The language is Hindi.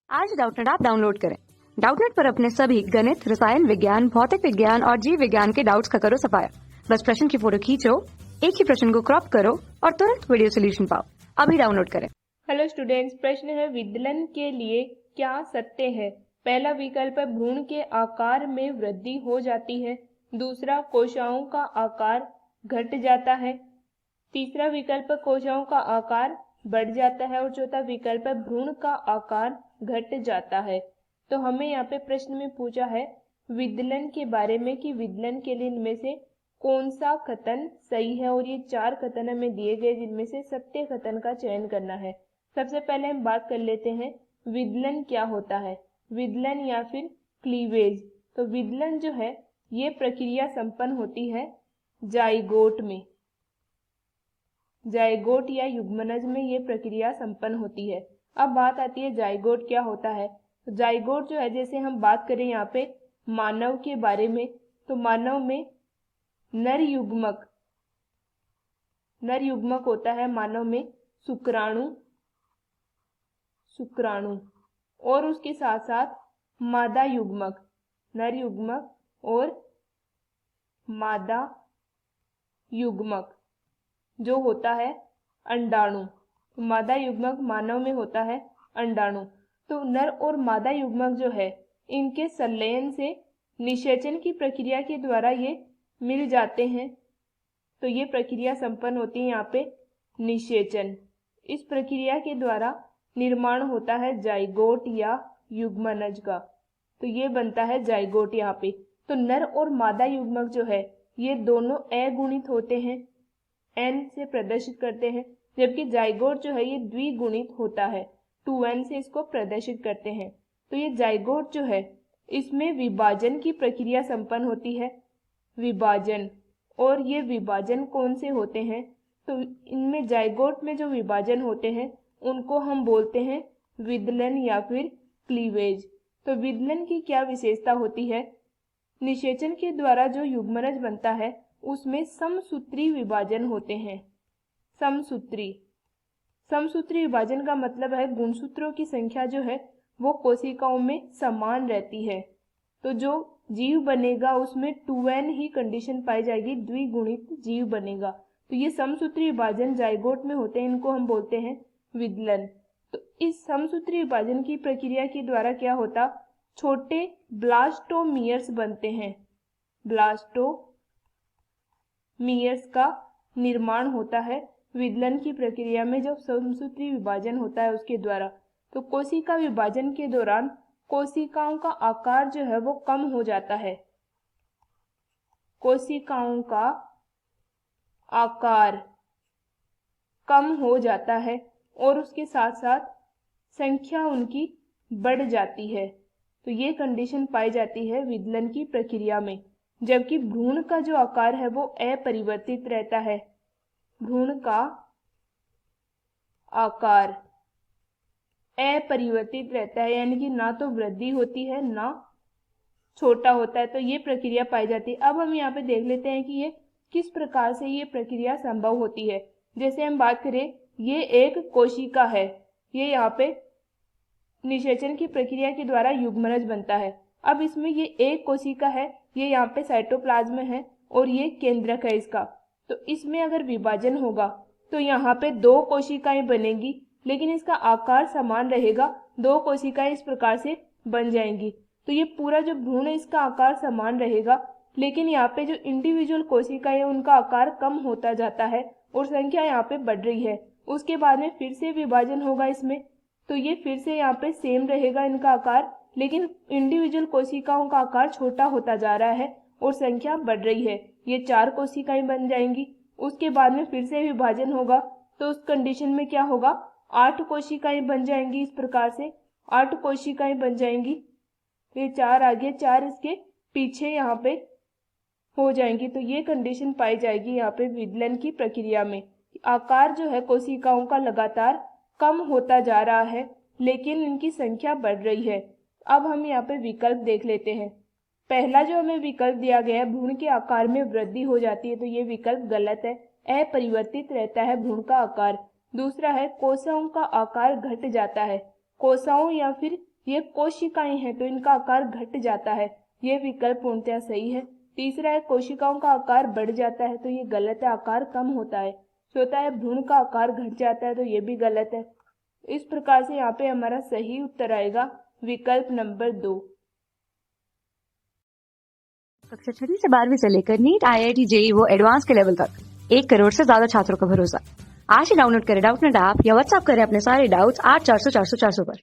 आज डाउटनेट ऐप डाउनलोड करें। डाउटनेट पर अपने सभी गणित, रसायन विज्ञान, भौतिक विज्ञान और जीव विज्ञान के डाउट्स का करो सफाया। बस प्रश्न की फोटो खींचो, एक ही प्रश्न को क्रॉप करो और तुरंत वीडियो सोल्यूशन पाओ। अभी डाउनलोड करें। हेलो स्टूडेंट्स, प्रश्न है विदलन के लिए क्या सत्य है। पहला विकल्प है भ्रूण के आकार में वृद्धि हो जाती है। दूसरा, कोशिकाओं का आकार घट जाता है। तीसरा विकल्प कोशिकाओं का आकार बढ़ जाता है और चौथा विकल्प है भ्रूण का आकार घट जाता है। तो हमें यहाँ पे प्रश्न में पूछा है विदलन के बारे में कि विदलन के लिए इनमें से कौन सा कथन सही है, और ये 4 कथन हमें दिए गए जिनमें से सत्य कथन का चयन करना है। सबसे पहले हम बात कर लेते हैं विदलन क्या होता है। विदलन या फिर क्लीवेज। तो विदलन जो है ये प्रक्रिया संपन्न होती है जाइगोट में। जाइगोट या युग्मनज में ये प्रक्रिया संपन्न होती है। अब बात आती है जाइगोट क्या होता है। तो जाइगोट जो है, जैसे हम बात करें यहाँ पे मानव के बारे में, तो मानव में नर युग्मक होता है। मानव में शुक्राणु और उसके साथ साथ मादा युग्मक, नर युग्मक और मादा युग्मक जो होता है अंडाणु। मादा युग्मक मानव में होता है अंडाणु। तो नर और मादा युग्मक जो है इनके संलयन से निषेचन की प्रक्रिया के द्वारा ये मिल जाते हैं। तो ये प्रक्रिया संपन्न होती है यहाँ पे निषेचन। इस प्रक्रिया के द्वारा निर्माण होता है जाइगोट या युग्मनज का। तो ये बनता है जाइगोट यहाँ पे। तो नर और मादा युग्मक जो है ये दोनों अगुणित होते हैं, n से प्रदर्शित करते हैं, जबकि जाइगोट जो है ये द्विगुणित होता है, 2n से इसको प्रदर्शित करते हैं। तो ये जाइगोट जो है इसमें विभाजन की प्रक्रिया संपन्न होती है, विभाजन। और ये विभाजन कौन से होते हैं, तो इनमें जाइगोट में जो विभाजन होते हैं उनको हम बोलते हैं विदलन या फिर क्लीवेज। तो विदलन की क्या विशेषता होती है, निषेचन के द्वारा जो युग्मनज बनता है उसमें समसूत्री विभाजन होते हैं। समसूत्री विभाजन का मतलब है गुणसूत्रों की संख्या जो है वो कोशिकाओं में समान रहती है। तो जो जीव बनेगा उसमें 2n ही कंडीशन पाई जाएगी, द्विगुणित जीव बनेगा। तो ये समसूत्री विभाजन जाइगोट में होते हैं, इनको हम बोलते हैं विदलन। तो इस समसूत्री विभाजन की प्रक्रिया के द्वारा क्या होता, छोटे ब्लास्टोमियर्स बनते हैं। ब्लास्टोमियर्स का निर्माण होता है विदलन की प्रक्रिया में जब समसूत्री विभाजन होता है उसके द्वारा। तो कोशिका विभाजन के दौरान कोशिकाओं का आकार जो है वो कम हो जाता है। कोशिकाओं का आकार कम हो जाता है और उसके साथ साथ संख्या उनकी बढ़ जाती है। तो ये कंडीशन पाई जाती है विदलन की प्रक्रिया में। जबकि भ्रूण का जो आकार है वो अपरिवर्तित रहता है। भ्रूण का आकार अपरिवर्तित रहता है, यानी कि ना तो वृद्धि होती है ना छोटा होता है। तो ये प्रक्रिया पाई जाती है। अब हम यहाँ पे देख लेते हैं कि ये किस प्रकार से ये प्रक्रिया संभव होती है। जैसे हम बात करें, ये एक कोशिका है, ये यहाँ पे निषेचन की प्रक्रिया के द्वारा युग्मनज बनता है। अब इसमें ये एक कोशिका है, ये यहाँ पे साइटोप्लाज्म है और ये केंद्रक है इसका। तो इसमें अगर विभाजन होगा तो यहाँ पे 2 कोशिकाएं बनेगी, लेकिन इसका आकार समान रहेगा। 2 कोशिकाएं इस प्रकार से बन जाएंगी। तो ये पूरा जो भ्रूण है इसका आकार समान रहेगा, लेकिन यहाँ पे जो इंडिविजुअल कोशिकाएं उनका आकार कम होता जाता है और संख्या यहाँ पे बढ़ रही है। उसके बाद में फिर से विभाजन होगा इसमें, तो ये फिर से यहाँ पे सेम रहेगा इनका आकार, लेकिन इंडिविजुअल कोशिकाओं का आकार छोटा होता जा रहा है और संख्या बढ़ रही है। ये 4 कोशिकाएं बन जाएंगी। उसके बाद में फिर से विभाजन होगा, तो उस कंडीशन में क्या होगा, 8 कोशिकाएं बन जाएंगी। इस प्रकार से 8 कोशिकाएं बन जाएंगी। ये 4 आगे 4 इसके पीछे यहाँ पे हो जाएंगी। तो ये कंडीशन पाई जाएगी यहाँ पे विदलन की प्रक्रिया में। आकार जो है कोशिकाओं का लगातार कम होता जा रहा है, लेकिन इनकी संख्या बढ़ रही है। अब हम यहाँ पे विकल्प देख लेते हैं। पहला जो हमें विकल्प दिया गया है, भ्रूण के आकार में वृद्धि हो जाती है, तो ये विकल्प गलत है। अपरिवर्तित रहता है भ्रूण का आकार। दूसरा है कोशिकाओं का आकार घट जाता है। कोशिकाओं या फिर ये कोशिकाएं हैं तो इनका आकार घट जाता है, ये विकल्प पूर्णतः सही है। तीसरा है कोशिकाओं का आकार बढ़ जाता है, तो ये गलत है, आकार कम होता है। चौथा है भ्रूण का आकार घट जाता है, तो ये भी गलत है। इस प्रकार से यहाँ पे हमारा सही उत्तर आएगा विकल्प नंबर 2। कक्षा 6वीं से 12वीं से लेकर नीट, IIT, JEE वो एडवांस के लेवल तक 1 करोड़ से ज्यादा छात्रों का भरोसा। आज ही डाउनलोड करें डाउटनेट ऐप या व्हाट्सएप करें अपने सारे डाउट्स 8400 400 400 पर।